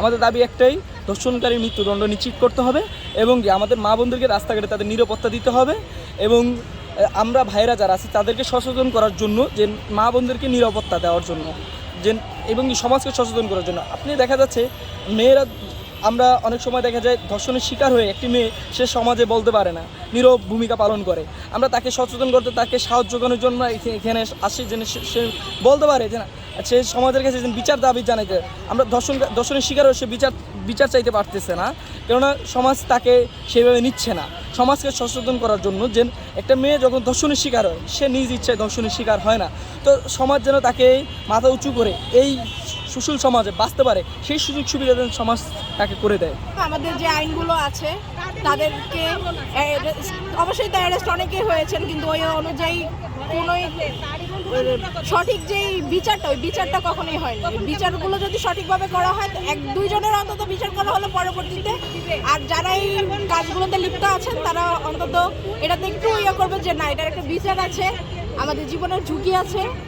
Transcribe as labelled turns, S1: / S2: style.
S1: আমাদের দাবি একটাই, ধর্ষণকারীর মৃত্যুদণ্ড নিশ্চিত করতে হবে এবং আমাদের মা বোনদেরকে রাস্তাঘাটে তাদের নিরাপত্তা দিতে হবে এবং আমরা ভাইরা যারা আছি তাদেরকে সচেতন করার জন্য, যে মা বোনদেরকে নিরাপত্তা দেওয়ার জন্য, যে এবং সমাজকে সচেতন করার জন্য। আপনি দেখা যাচ্ছে মেয়েরা, আমরা অনেক সময় দেখা যায় ধর্ষণের শিকার হয়ে একটি মেয়ে সে সমাজে বলতে পারে না, নীরব ভূমিকা পালন করে। আমরা তাকে সচেতন করতে, তাকে সাহায্য করার জন্য এখানে আসি, যেন সে বলতে পারে যে না, সে সমাজের কাছে যেন বিচার দাবি জানাইতে। আমরা ধর্ষণের শিকার হয়ে সে বিচার চাইতে পারতেছে না, কেননা সমাজ তাকে সেভাবে নিচ্ছে না। সমাজকে সচেতন করার জন্য, যে একটা মেয়ে যখন ধর্ষণের শিকার হয় সে নিজ ইচ্ছায় ধর্ষণের শিকার হয় না, তো সমাজ যেন তাকে মাথা উঁচু করে এই সুশীল সমাজে বাঁচতে পারে সেই সুযোগ সুবিধা যেন সমাজ তাকে করে দেয়।
S2: আমাদের যে আইনগুলো আছে তাদেরকে অবশ্যই তার অ্যারেস্ট অনেকেই হয়েছেন, কিন্তু ওই অনুযায়ী কোনোই সঠিক যেই বিচারটা, ওই বিচারটা কখনোই হয়নি। বিচারগুলো যদি সঠিকভাবে করা হয়, এক দুইজনের অন্তত বিচার করা হলে পরবর্তীতে আর যারা এই কাজগুলোতে লিপ্ত আছেন তারা অন্তত এটাতে একটু ইয়ে করবে যে না, এটার একটা বিচার আছে, আমাদের জীবনের ঝুঁকি আছে।